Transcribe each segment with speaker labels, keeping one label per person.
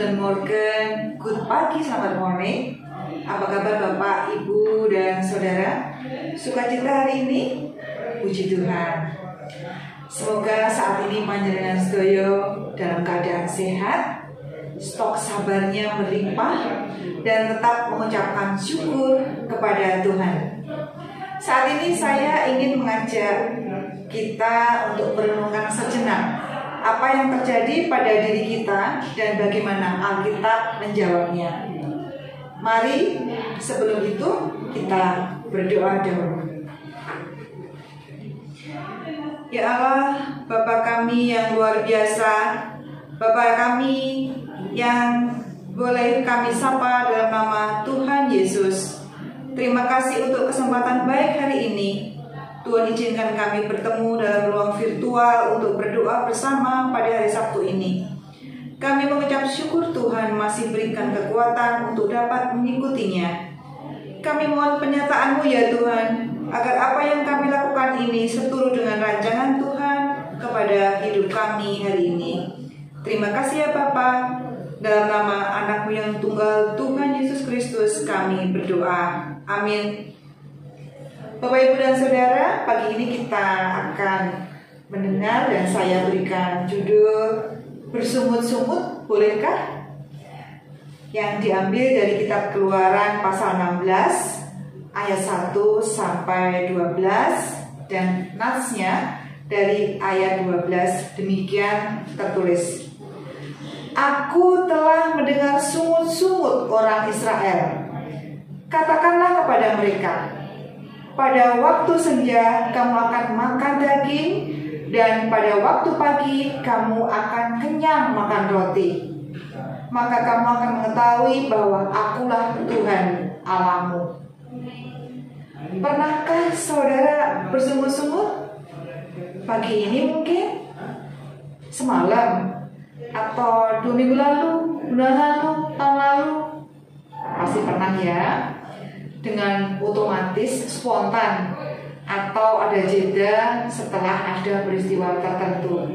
Speaker 1: Guten Morgen, good pagi, selamat morning. Apa kabar Bapak, Ibu, dan Saudara? Sukacita hari ini? Puji Tuhan. Semoga saat ini panjenengan sedoyo dalam keadaan sehat, stok sabarnya melimpah, dan tetap mengucapkan syukur kepada Tuhan. Saat ini saya ingin mengajak kita untuk merenungkan sejenak apa yang terjadi pada diri kita dan bagaimana Alkitab menjawabnya. Mari sebelum itu kita berdoa dahulu. Ya Allah, Bapa kami yang luar biasa, Bapa kami yang boleh kami sapa dalam nama Tuhan Yesus. Terima kasih untuk kesempatan baik hari ini. Tuhan izinkan kami bertemu dalam ruang virtual untuk berdoa bersama pada hari Sabtu ini. Kami mengucap syukur Tuhan masih berikan kekuatan untuk dapat mengikutinya. Kami mohon penyertaan-Mu ya Tuhan, agar apa yang kami lakukan ini seturut dengan rancangan Tuhan kepada hidup kami hari ini. Terima kasih ya Bapa. Dalam nama anak-Mu yang tunggal Tuhan Yesus Kristus kami berdoa. Amin. Bapak, Ibu, dan Saudara, pagi ini kita akan mendengar dan saya berikan judul Bersungut-sungut, bolehkah? Yang diambil dari kitab Keluaran pasal 16 ayat 1 sampai 12 dan natsnya dari ayat 12 demikian tertulis. Aku telah mendengar sungut-sungut orang Israel. Katakanlah kepada mereka, pada waktu senja kamu akan makan daging, dan pada waktu pagi kamu akan kenyang makan roti. Maka kamu akan mengetahui bahwa akulah Tuhan Allahmu. Pernahkah saudara bersungut-sungut? Pagi ini mungkin, semalam, atau 2 minggu lalu, bulan lalu, tahun lalu? Pasti pernah ya. Dengan otomatis spontan atau ada jeda setelah ada peristiwa tertentu.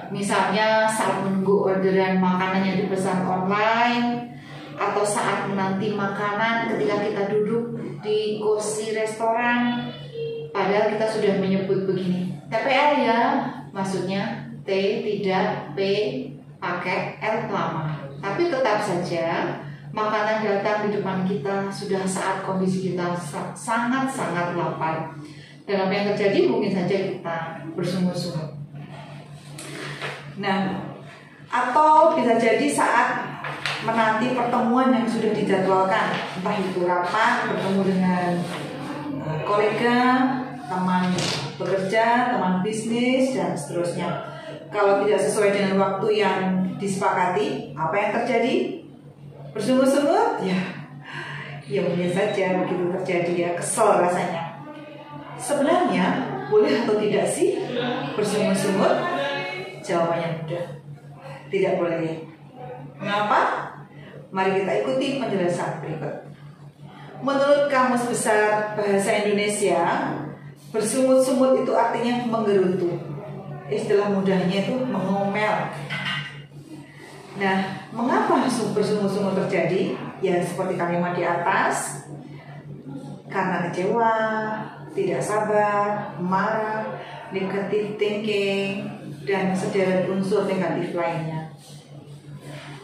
Speaker 1: Misalnya saat menunggu orderan makanan yang dipesan online, atau saat menanti makanan ketika kita duduk di kursi restoran, padahal kita sudah menyebut begini, TPL ya, maksudnya T tidak P pakai L lama, tapi tetap saja makanan datang di depan kita sudah saat kondisi kita sangat-sangat lapar. Dan apa yang terjadi mungkin saja kita bersungut-sungut. Nah, atau bisa jadi saat menanti pertemuan yang sudah dijadwalkan, entah itu rapat, bertemu dengan kolega, teman bekerja, teman bisnis, dan seterusnya. Kalau tidak sesuai dengan waktu yang disepakati, apa yang terjadi? Bersungut-sungut? Ya mungkin saja begitu terjadi ya, kesel rasanya. Sebenarnya boleh atau tidak sih bersungut-sungut? Jawabannya mudah, tidak boleh. Mengapa? Mari kita ikuti penjelasan berikut. Menurut Kamus Besar Bahasa Indonesia, bersungut-sungut itu artinya menggerutu. Istilah mudahnya itu mengomel. Nah, mengapa bersungut-sungut terjadi? Ya seperti kalimat di atas, karena kecewa, tidak sabar, marah, negative thinking, dan sederet unsur negatif lainnya.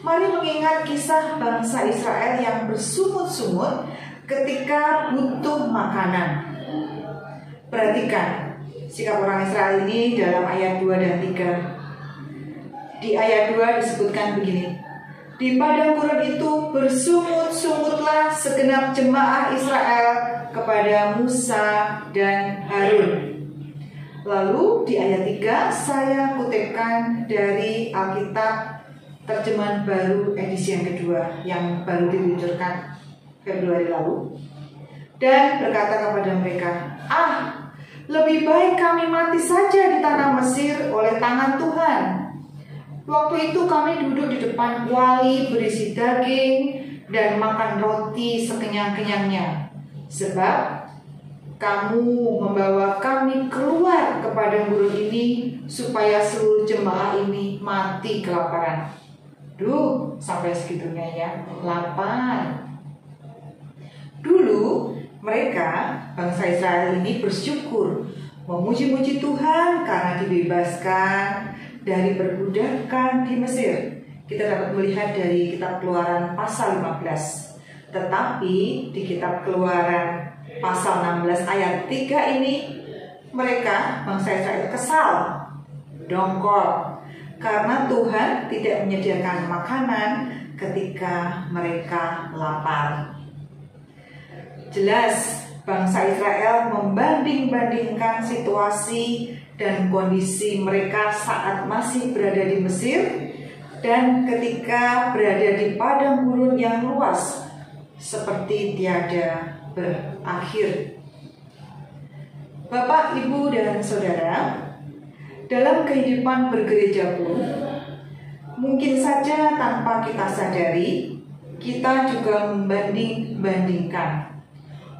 Speaker 1: Mari mengingat kisah bangsa Israel yang bersungut-sungut ketika butuh makanan. Perhatikan sikap orang Israel ini dalam ayat 2 dan 3. Di ayat 2 disebutkan begini. Di padang gurun itu bersungut-sungutlah segenap jemaah Israel kepada Musa dan Harun. Lalu di ayat 3 saya kutipkan dari Alkitab terjemahan baru edisi yang kedua yang baru diluncurkan Februari lalu. Dan berkata kepada mereka, lebih baik kami mati saja di tanah Mesir oleh tangan Tuhan. Waktu itu kami duduk di depan kuali berisi daging dan makan roti sekenyang-kenyangnya. Sebab kamu membawa kami keluar ke padang gurun ini supaya seluruh jemaah ini mati kelaparan. 2 Duh, sampai segitunya ya, lapar. Dulu mereka, bangsa Israel ini bersyukur, memuji-muji Tuhan karena dibebaskan dari perbudakan di Mesir. Kita dapat melihat dari kitab Keluaran pasal 15. Tetapi di kitab Keluaran pasal 16 ayat 3 ini, mereka, bangsa Israel, kesal, dongkol, karena Tuhan tidak menyediakan makanan ketika mereka lapar. Jelas bangsa Israel membanding-bandingkan situasi dan kondisi mereka saat masih berada di Mesir dan ketika berada di padang gurun yang luas seperti tiada berakhir. Bapak, Ibu, dan Saudara, dalam kehidupan bergereja pun mungkin saja tanpa kita sadari kita juga membanding-bandingkan.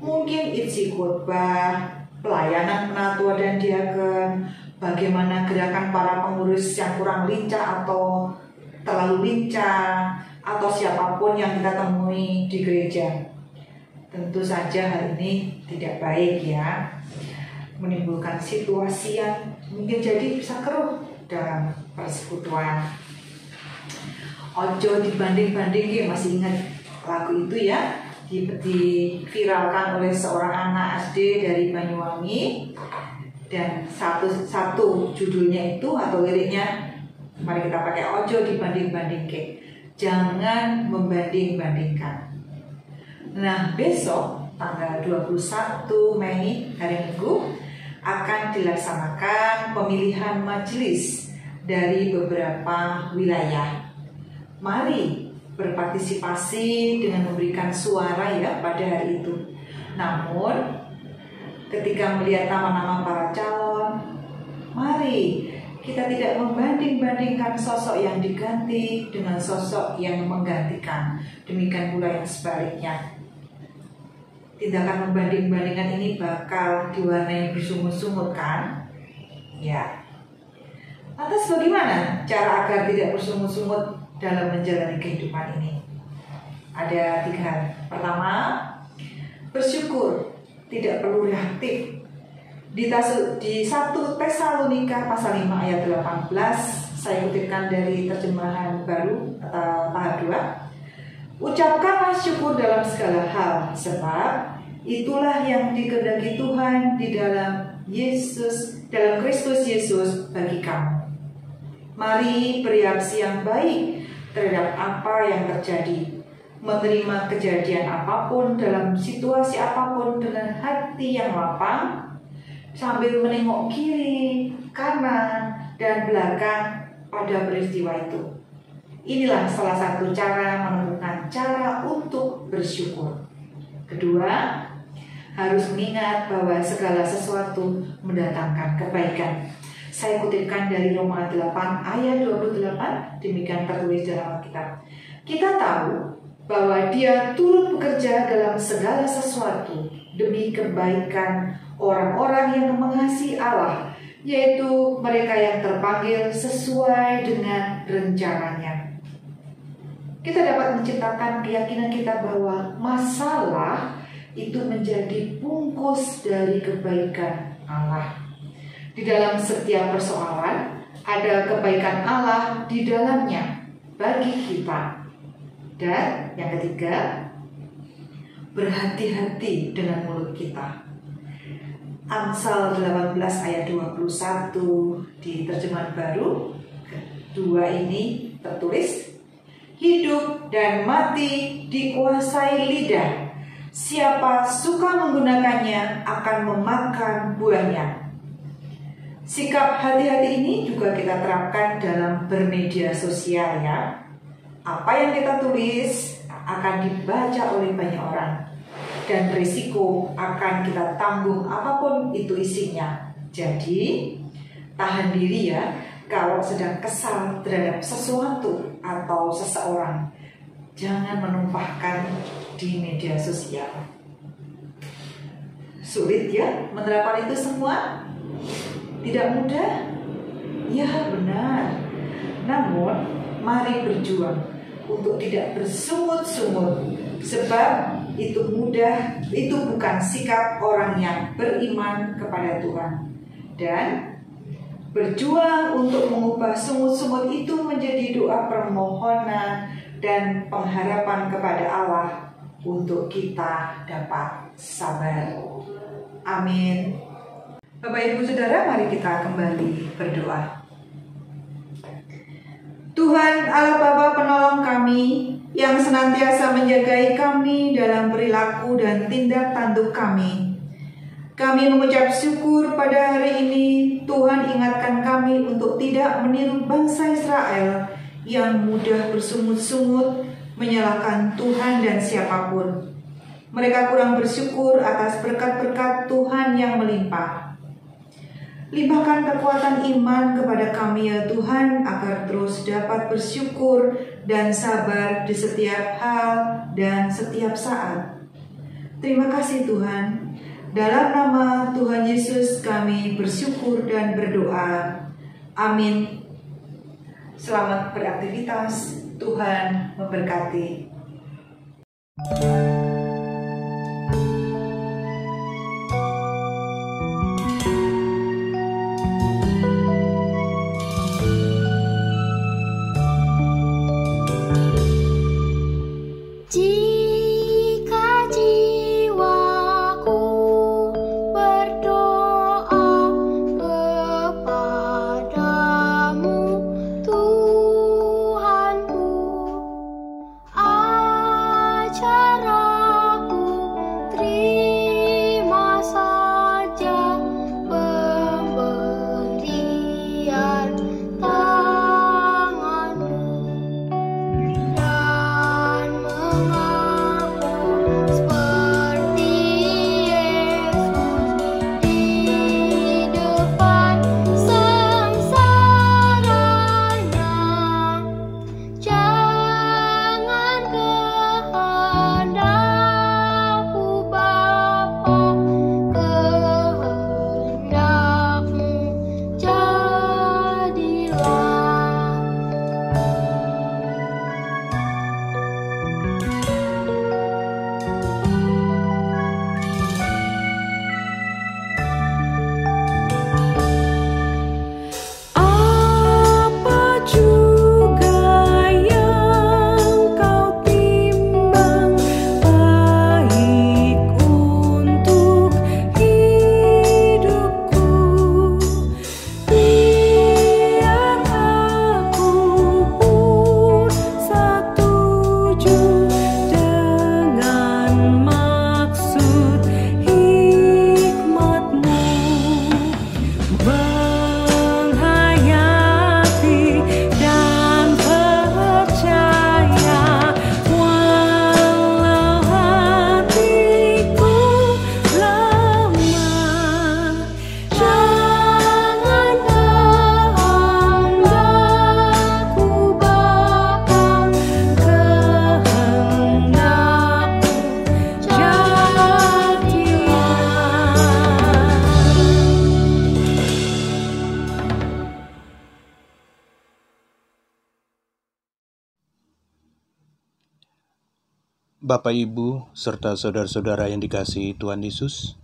Speaker 1: Mungkin isi khotbah, pelayanan penatua dan diaken, bagaimana gerakan para pengurus yang kurang lincah atau terlalu lincah, atau siapapun yang kita temui di gereja. Tentu saja hal ini tidak baik ya, menimbulkan situasi yang mungkin jadi bisa keruh dalam persekutuan. Ojo dibanding-bandingin, masih ingat lagu itu ya, diviralkan oleh seorang anak SD dari Banyuwangi, dan satu judulnya itu atau liriknya, mari kita pakai ojo dibanding-bandingin, jangan membanding-bandingkan. Nah, besok tanggal 21 Mei hari Minggu akan dilaksanakan pemilihan majelis dari beberapa wilayah. Mari berpartisipasi dengan memberikan suara ya pada hari itu. Namun ketika melihat nama-nama para calon, mari kita tidak membanding-bandingkan sosok yang diganti dengan sosok yang menggantikan. Demikian pula yang sebaliknya. Tindakan membanding-bandingkan ini bakal diwarnai bersungut-sungut kan? Ya. Lantas bagaimana cara agar tidak bersungut-sungut dalam menjalani kehidupan ini? Ada 3 hal. Pertama, bersyukur, tidak perlu reaktif. Di 1 Tesalonika pasal 5 ayat 18, saya kutipkan dari terjemahan baru atau tahap 2. Ucapkanlah syukur dalam segala hal, sebab itulah yang dikehendaki Tuhan di dalam Kristus Yesus bagi kamu. Mari bereaksi yang baik terhadap apa yang terjadi, menerima kejadian apapun dalam situasi apapun dengan hati yang lapang, sambil menengok kiri, kanan, dan belakang pada peristiwa itu. Inilah salah satu cara menemukan cara untuk bersyukur. Kedua, harus mengingat bahwa segala sesuatu mendatangkan kebaikan. Saya kutipkan dari Roma 8 ayat 28, demikian tertulis dalam Alkitab. Kita tahu bahwa Dia turut bekerja dalam segala sesuatu demi kebaikan orang-orang yang mengasihi Allah, yaitu mereka yang terpanggil sesuai dengan rencananya. Kita dapat menciptakan keyakinan kita bahwa masalah itu menjadi bungkus dari kebaikan Allah. Di dalam setiap persoalan ada kebaikan Allah di dalamnya bagi kita. Dan yang ketiga, berhati-hati dengan mulut kita. Amsal 18 ayat 21 di terjemahan baru kedua ini tertulis, hidup dan mati dikuasai lidah. Siapa suka menggunakannya akan memakan buahnya. Sikap hati-hati ini juga kita terapkan dalam bermedia sosial ya. Apa yang kita tulis akan dibaca oleh banyak orang, dan berisiko akan kita tanggung apapun itu isinya. Jadi tahan diri ya kalau sedang kesal terhadap sesuatu atau seseorang. Jangan menumpahkan di media sosial. Sulit ya menerapkan itu semua? Tidak mudah? Ya benar. Namun mari berjuang untuk tidak bersungut-sungut, sebab itu bukan sikap orang yang beriman kepada Tuhan. Dan berjuang untuk mengubah sungut-sungut itu menjadi doa permohonan dan pengharapan kepada Allah untuk kita dapat sabar. Amin. Bapak Ibu Saudara, mari kita kembali berdoa. Tuhan Allah Bapa penolong kami, yang senantiasa menjagai kami dalam perilaku dan tindak tanduk kami. Kami mengucap syukur pada hari ini Tuhan ingatkan kami untuk tidak meniru bangsa Israel yang mudah bersungut-sungut menyalahkan Tuhan dan siapapun. Mereka kurang bersyukur atas berkat-berkat Tuhan yang melimpah. Limpahkan kekuatan iman kepada kami ya Tuhan, agar terus dapat bersyukur dan sabar di setiap hal dan setiap saat. Terima kasih Tuhan. Dalam nama Tuhan Yesus kami bersyukur dan berdoa. Amin. Selamat beraktivitas. Tuhan memberkati.
Speaker 2: Bapak, Ibu, serta saudara-saudara yang dikasihi Tuhan Yesus,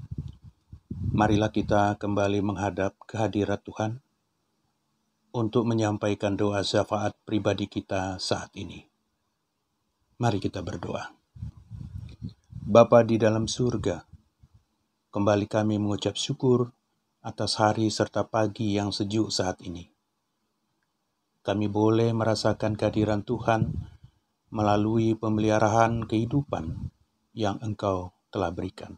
Speaker 2: marilah kita kembali menghadap kehadirat Tuhan untuk menyampaikan doa syafaat pribadi kita saat ini. Mari kita berdoa. Bapa di dalam surga, kembali kami mengucap syukur atas hari serta pagi yang sejuk saat ini. Kami boleh merasakan kehadiran Tuhan melalui pemeliharaan kehidupan yang Engkau telah berikan.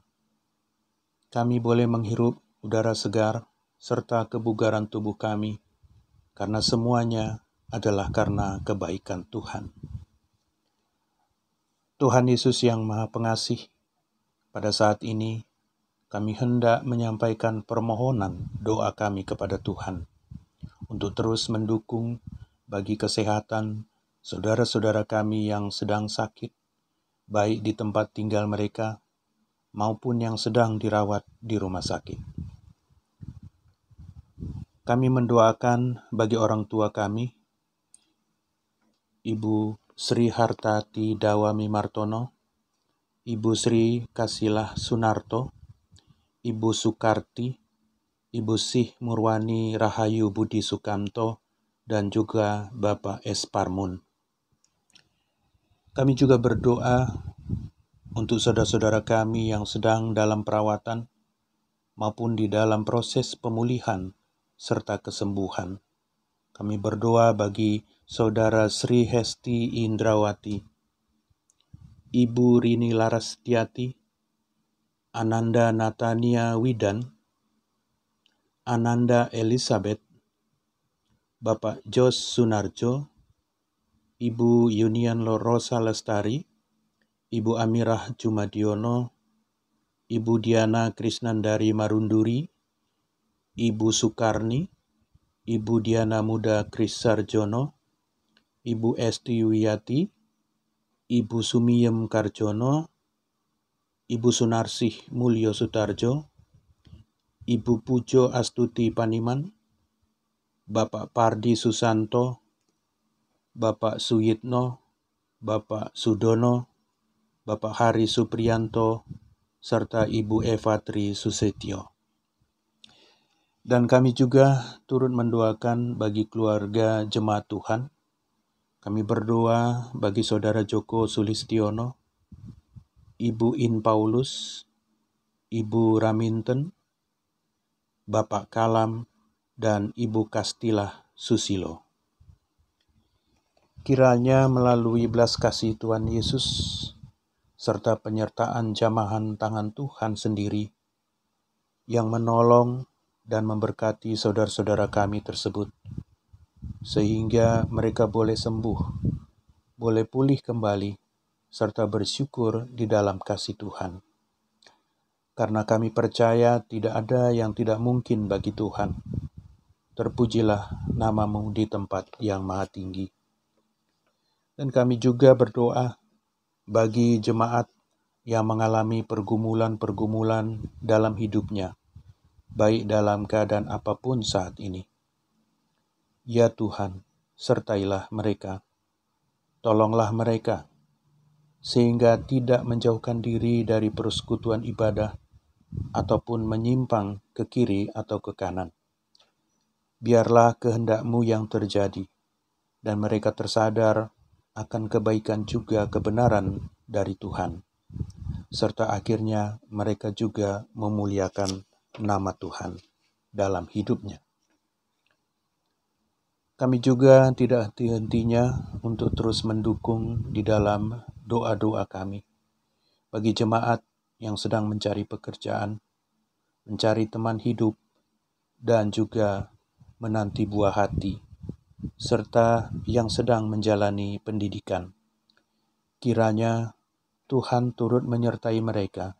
Speaker 2: Kami boleh menghirup udara segar serta kebugaran tubuh kami, karena semuanya adalah karena kebaikan Tuhan. Tuhan Yesus yang Maha Pengasih, pada saat ini kami hendak menyampaikan permohonan doa kami kepada Tuhan untuk terus mendukung bagi kesehatan saudara-saudara kami yang sedang sakit, baik di tempat tinggal mereka maupun yang sedang dirawat di rumah sakit. Kami mendoakan bagi orang tua kami, Ibu Sri Hartati Dawami Martono, Ibu Sri Kasilah Sunarto, Ibu Sukarti, Ibu Sih Murwani Rahayu Budi Sukamto, dan juga Bapak S. Parmun. Kami juga berdoa untuk saudara-saudara kami yang sedang dalam perawatan maupun di dalam proses pemulihan serta kesembuhan. Kami berdoa bagi Saudara Sri Hesti Indrawati, Ibu Rini Larastiati, Ananda Natania Widan, Ananda Elizabeth, Bapak Jos Sunarjo, Ibu Yunian Rosa Lestari, Ibu Amirah Jumadiono, Ibu Diana Krisnandari Marunduri, Ibu Sukarni, Ibu Diana Muda Kris Sarjono, Ibu Esti Wiyati, Ibu Sumiem Karjono, Ibu Sunarsih Mulyo Sutarjo, Ibu Pujo Astuti Paniman, Bapak Pardi Susanto, Bapak Suyitno, Bapak Sudono, Bapak Hari Supriyanto, serta Ibu Eva Tri Susetio. Dan kami juga turut mendoakan bagi keluarga jemaat Tuhan. Kami berdoa bagi Saudara Joko Sulistiono, Ibu In Paulus, Ibu Raminten, Bapak Kalam, dan Ibu Kastilah Susilo. Kiranya melalui belas kasih Tuhan Yesus, serta penyertaan jamahan tangan Tuhan sendiri, yang menolong dan memberkati saudara-saudara kami tersebut, sehingga mereka boleh sembuh, boleh pulih kembali, serta bersyukur di dalam kasih Tuhan. Karena kami percaya tidak ada yang tidak mungkin bagi Tuhan. Terpujilah nama-Mu di tempat yang maha tinggi. Dan kami juga berdoa bagi jemaat yang mengalami pergumulan-pergumulan dalam hidupnya, baik dalam keadaan apapun saat ini. Ya Tuhan, sertailah mereka, tolonglah mereka, sehingga tidak menjauhkan diri dari persekutuan ibadah ataupun menyimpang ke kiri atau ke kanan. Biarlah kehendak-Mu yang terjadi, dan mereka tersadar akan kebaikan juga kebenaran dari Tuhan, serta akhirnya mereka juga memuliakan nama Tuhan dalam hidupnya. Kami juga tidak henti-hentinya untuk terus mendukung di dalam doa-doa kami bagi jemaat yang sedang mencari pekerjaan, mencari teman hidup, dan juga menanti buah hati, serta yang sedang menjalani pendidikan. Kiranya Tuhan turut menyertai mereka,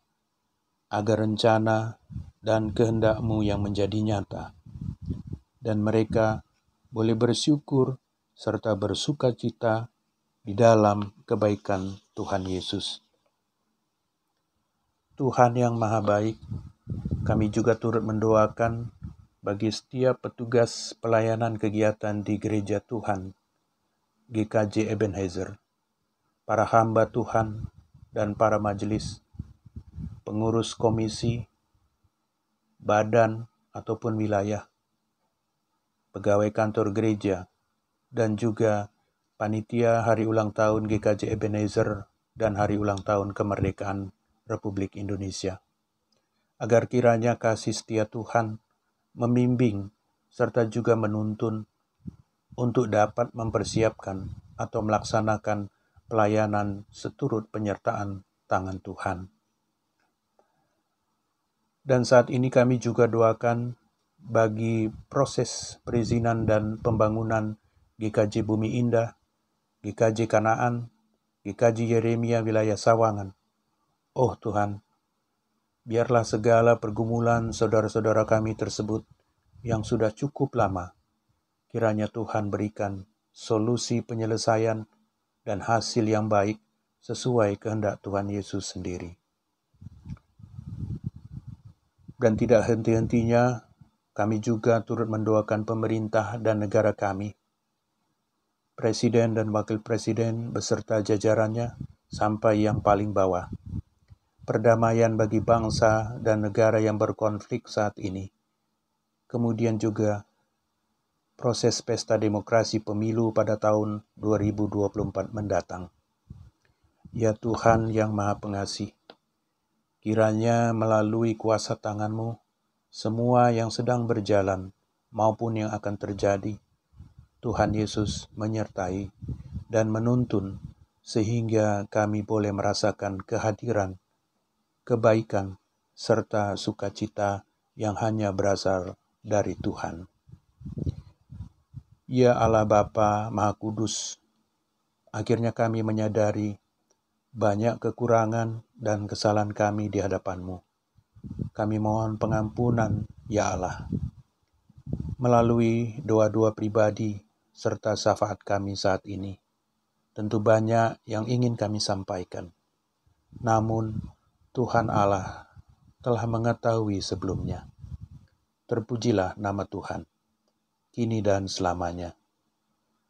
Speaker 2: agar rencana dan kehendak-Mu yang menjadi nyata, dan mereka boleh bersyukur serta bersukacita di dalam kebaikan Tuhan Yesus. Tuhan yang maha baik, kami juga turut mendoakan bagi setiap petugas pelayanan kegiatan di Gereja Tuhan, GKJ Ebenezer, para hamba Tuhan dan para majelis, pengurus komisi, badan ataupun wilayah, pegawai kantor gereja, dan juga panitia hari ulang tahun GKJ Ebenezer dan hari ulang tahun kemerdekaan Republik Indonesia. Agar kiranya kasih setia Tuhan membimbing serta juga menuntun untuk dapat mempersiapkan atau melaksanakan pelayanan seturut penyertaan tangan Tuhan. Dan saat ini kami juga doakan bagi proses perizinan dan pembangunan GKJ Bumi Indah, GKJ Kanaan, GKJ Yeremia wilayah Sawangan. Oh Tuhan, biarlah segala pergumulan saudara-saudara kami tersebut yang sudah cukup lama, kiranya Tuhan berikan solusi penyelesaian dan hasil yang baik sesuai kehendak Tuhan Yesus sendiri. Dan tidak henti-hentinya, kami juga turut mendoakan pemerintah dan negara kami, Presiden dan Wakil Presiden beserta jajarannya sampai yang paling bawah. Perdamaian bagi bangsa dan negara yang berkonflik saat ini. Kemudian juga proses pesta demokrasi pemilu pada tahun 2024 mendatang. Ya Tuhan yang Maha Pengasih, kiranya melalui kuasa tangan-Mu, semua yang sedang berjalan maupun yang akan terjadi, Tuhan Yesus menyertai dan menuntun sehingga kami boleh merasakan kehadiran, kebaikan, serta sukacita yang hanya berasal dari Tuhan. Ya Allah Bapa Maha Kudus, akhirnya kami menyadari banyak kekurangan dan kesalahan kami di hadapan-Mu. Kami mohon pengampunan, ya Allah. Melalui doa-doa pribadi serta syafaat kami saat ini, tentu banyak yang ingin kami sampaikan. Namun, Tuhan Allah telah mengetahui sebelumnya. Terpujilah nama Tuhan, kini dan selamanya.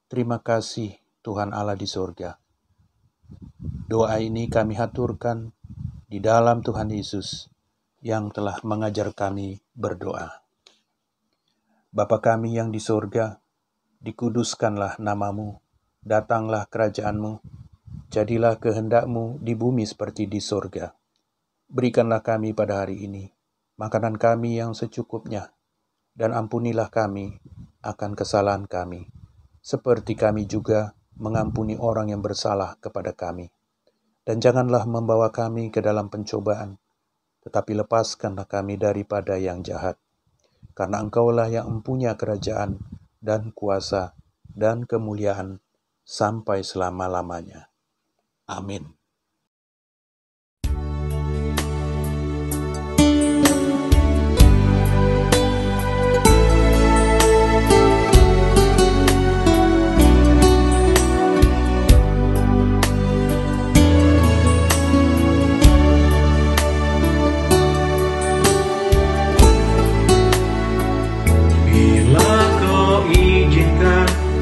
Speaker 2: Terima kasih Tuhan Allah di sorga. Doa ini kami haturkan di dalam Tuhan Yesus yang telah mengajar kami berdoa. Bapa kami yang di sorga, dikuduskanlah nama-Mu, datanglah kerajaan-Mu, jadilah kehendak-Mu di bumi seperti di sorga. Berikanlah kami pada hari ini makanan kami yang secukupnya, dan ampunilah kami akan kesalahan kami, seperti kami juga mengampuni orang yang bersalah kepada kami. Dan janganlah membawa kami ke dalam pencobaan, tetapi lepaskanlah kami daripada yang jahat. Karena Engkaulah yang mempunyai kerajaan dan kuasa dan kemuliaan sampai selama-lamanya. Amin.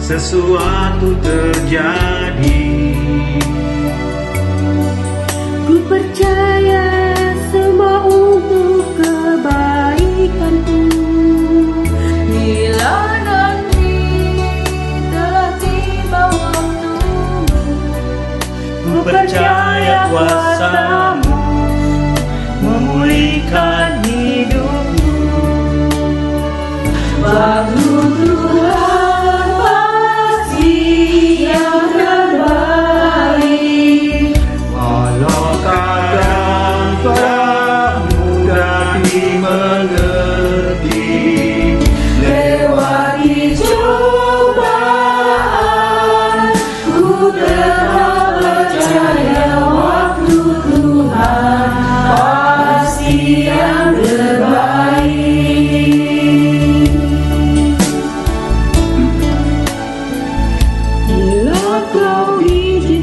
Speaker 3: Sesuatu terjadi,
Speaker 4: ku percaya semua untuk kebaikanku. Bila nanti telah tiba waktumu,
Speaker 3: ku percaya kuasa-Mu memulihkan hidupku.
Speaker 4: waktu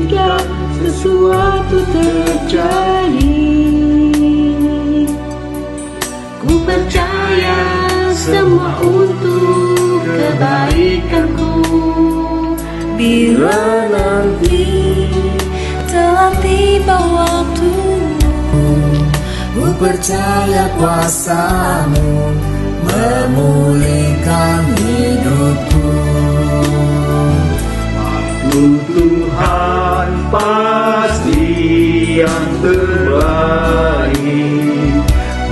Speaker 4: Tuhan sesuatu terjadi, ku percaya semua untuk kebaikanku. Bila nanti telah tiba waktumu,
Speaker 5: ku percaya kuasa-Mu memulihkan hidupku.
Speaker 3: Tuhan pasti yang terbaik,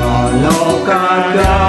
Speaker 3: walau kadang